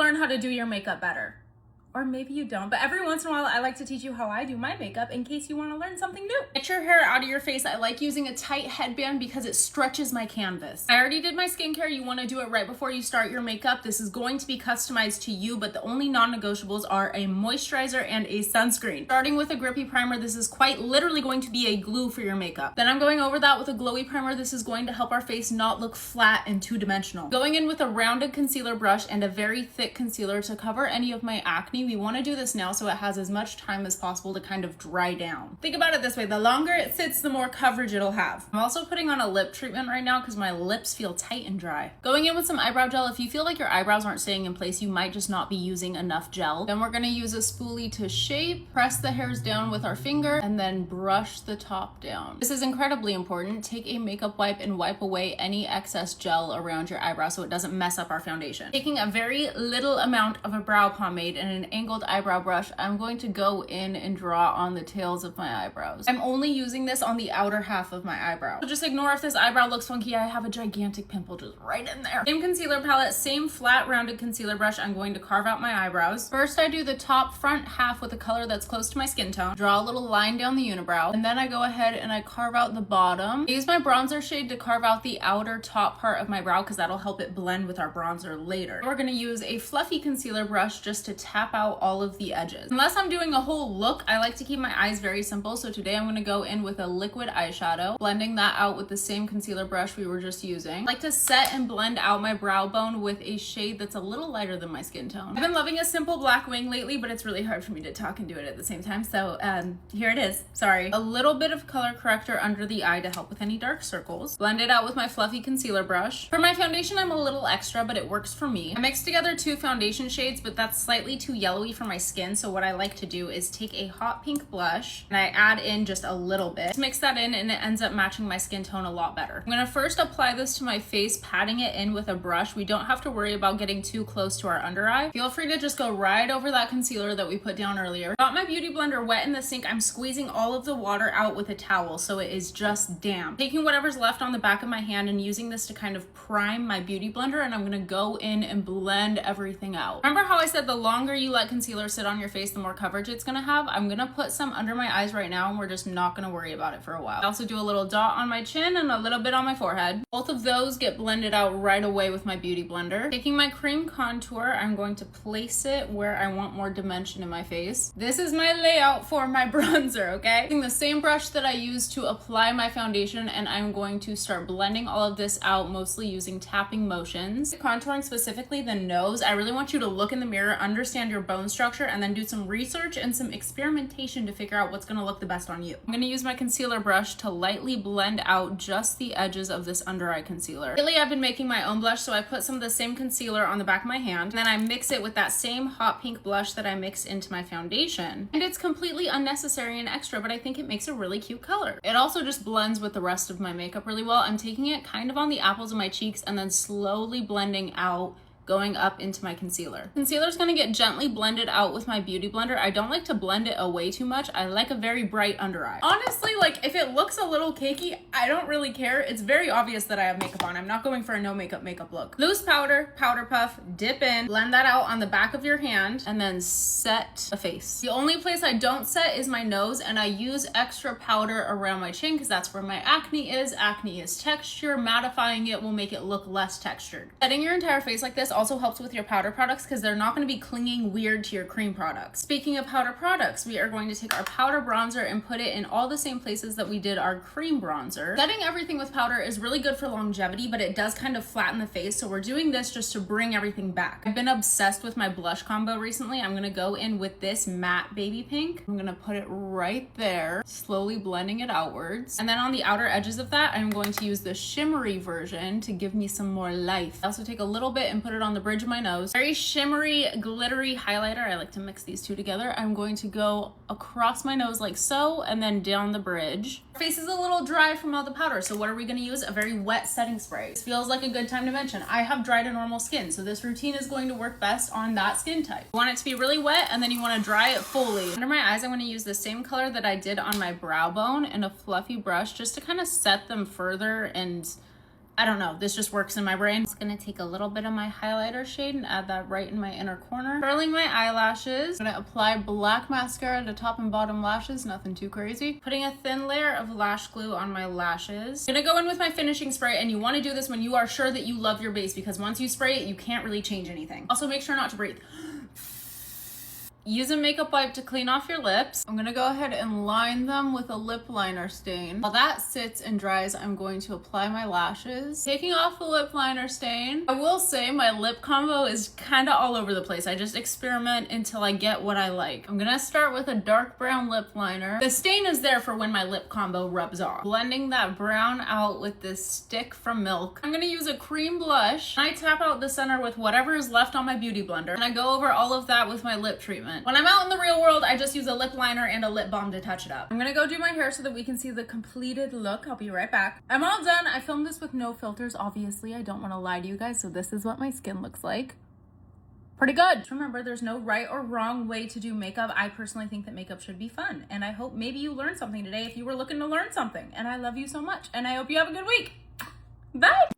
learn how to do your makeup better. Or maybe you don't, but every once in a while I like to teach you how I do my makeup in case you want to learn something new. Get your hair out of your face. I like using a tight headband because it stretches my canvas. I already did my skincare. You want to do it right before you start your makeup. This is going to be customized to you, but the only non-negotiables are a moisturizer and a sunscreen. Starting with a grippy primer, this is quite literally going to be a glue for your makeup. Then I'm going over that with a glowy primer. This is going to help our face not look flat and two-dimensional. Going in with a rounded concealer brush and a very thick concealer to cover any of my acne. We want to do this now so it has as much time as possible to kind of dry down. Think about it this way, the longer it sits, the more coverage it'll have. I'm also putting on a lip treatment right now because my lips feel tight and dry. Going in with some eyebrow gel. If you feel like your eyebrows aren't staying in place, you might just not be using enough gel. Then we're going to use a spoolie to shape, press the hairs down with our finger, and then brush the top down. This is incredibly important. Take a makeup wipe and wipe away any excess gel around your eyebrow so it doesn't mess up our foundation. Taking a very little amount of a brow pomade and an angled eyebrow brush, I'm going to go in and draw on the tails of my eyebrows. I'm only using this on the outer half of my eyebrow. So just ignore if this eyebrow looks funky. I have a gigantic pimple just right in there. Same concealer palette, same flat rounded concealer brush. I'm going to carve out my eyebrows. First, I do the top front half with a color that's close to my skin tone. Draw a little line down the unibrow, and then I go ahead and I carve out the bottom. I use my bronzer shade to carve out the outer top part of my brow because that'll help it blend with our bronzer later. We're going to use a fluffy concealer brush just to tap out all of the edges. Unless I'm doing a whole look, I like to keep my eyes very simple. So today I'm going to go in with a liquid eyeshadow, blending that out with the same concealer brush we were just using. I like to set and blend out my brow bone with a shade that's a little lighter than my skin tone. I've been loving a simple black wing lately, but it's really hard for me to talk and do it at the same time. So here it is. Sorry. A little bit of color corrector under the eye to help with any dark circles. Blend it out with my fluffy concealer brush. For my foundation, I'm a little extra, but it works for me. I mixed together two foundation shades, but that's slightly too yellowy for my skin. So what I like to do is take a hot pink blush and I add in just a little bit. Mix that in and it ends up matching my skin tone a lot better. I'm gonna first apply this to my face, patting it in with a brush. We don't have to worry about getting too close to our under eye. Feel free to just go right over that concealer that we put down earlier. Got my beauty blender wet in the sink. I'm squeezing all of the water out with a towel so it is just damp. Taking whatever's left on the back of my hand and using this to kind of prime my beauty blender, and I'm gonna go in and blend everything out. Remember how I said the longer you let concealer sit on your face, the more coverage it's gonna have? I'm gonna put some under my eyes right now and we're just not gonna worry about it for a while. I also do a little dot on my chin and a little bit on my forehead. Both of those get blended out right away with my beauty blender. Taking my cream contour, I'm going to place it where I want more dimension in my face. This is my layout for my bronzer, okay? Using the same brush that I use to apply my foundation, and I'm going to start blending all of this out, mostly using tapping motions. Contouring specifically the nose, I really want you to look in the mirror, understand your bone structure, and then do some research and some experimentation to figure out what's gonna look the best on you. I'm gonna use my concealer brush to lightly blend out just the edges of this under eye concealer. Lately, I've been making my own blush, so I put some of the same concealer on the back of my hand, and then I mix it with that same hot pink blush that I mixed into my foundation. And it's completely unnecessary and extra, but I think it makes a really cute color. It also just blends with the rest of my makeup really well. I'm taking it kind of on the apples of my cheeks and then slowly blending out, going up into my concealer. Concealer's gonna get gently blended out with my beauty blender. I don't like to blend it away too much. I like a very bright under eye. Honestly, like if it looks a little cakey, I don't really care. It's very obvious that I have makeup on. I'm not going for a no makeup look. Loose powder, powder puff, dip in, blend that out on the back of your hand, and then set a face. The only place I don't set is my nose, and I use extra powder around my chin because that's where my acne is. Acne is texture. Mattifying it will make it look less textured. Setting your entire face like this also helps with your powder products because they're not going to be clinging weird to your cream products. Speaking of powder products, we are going to take our powder bronzer and put it in all the same places that we did our cream bronzer. Setting everything with powder is really good for longevity, but it does kind of flatten the face, so we're doing this just to bring everything back. I've been obsessed with my blush combo recently. I'm going to go in with this matte baby pink. I'm going to put it right there, slowly blending it outwards. And then on the outer edges of that, I'm going to use the shimmery version to give me some more life. I also take a little bit and put it on the bridge of my nose. Very shimmery, glittery highlighter. I like to mix these two together. I'm going to go across my nose like so, and then down the bridge. Our face is a little dry from all the powder, so what are we going to use? A very wet setting spray. This feels like a good time to mention I have dry to normal skin, so this routine is going to work best on that skin type. You want it to be really wet, and then you want to dry it fully. Under my eyes, I'm going to use the same color that I did on my brow bone and a fluffy brush just to kind of set them further and I don't know, this just works in my brain. I'm just gonna take a little bit of my highlighter shade and add that right in my inner corner. Curling my eyelashes. I'm gonna apply black mascara to top and bottom lashes, nothing too crazy. Putting a thin layer of lash glue on my lashes. I'm gonna go in with my finishing spray, and you wanna do this when you are sure that you love your base, because once you spray it, you can't really change anything. Also, make sure not to breathe. Use a makeup wipe to clean off your lips. I'm gonna go ahead and line them with a lip liner stain. While that sits and dries, I'm going to apply my lashes. Taking off the lip liner stain. I will say my lip combo is kind of all over the place. I just experiment until I get what I like. I'm gonna start with a dark brown lip liner. The stain is there for when my lip combo rubs off. Blending that brown out with this stick from Milk. I'm gonna use a cream blush. I tap out the center with whatever is left on my beauty blender, and I go over all of that with my lip treatment. When I'm out in the real world, I just use a lip liner and a lip balm to touch it up. I'm gonna go do my hair so that we can see the completed look. I'll be right back. I'm all done. I filmed this with no filters, obviously. I don't want to lie to you guys, so this is what my skin looks like. Pretty good. Just remember, there's no right or wrong way to do makeup. I personally think that makeup should be fun, and I hope maybe you learned something today if you were looking to learn something. And I love you so much, and I hope you have a good week. Bye!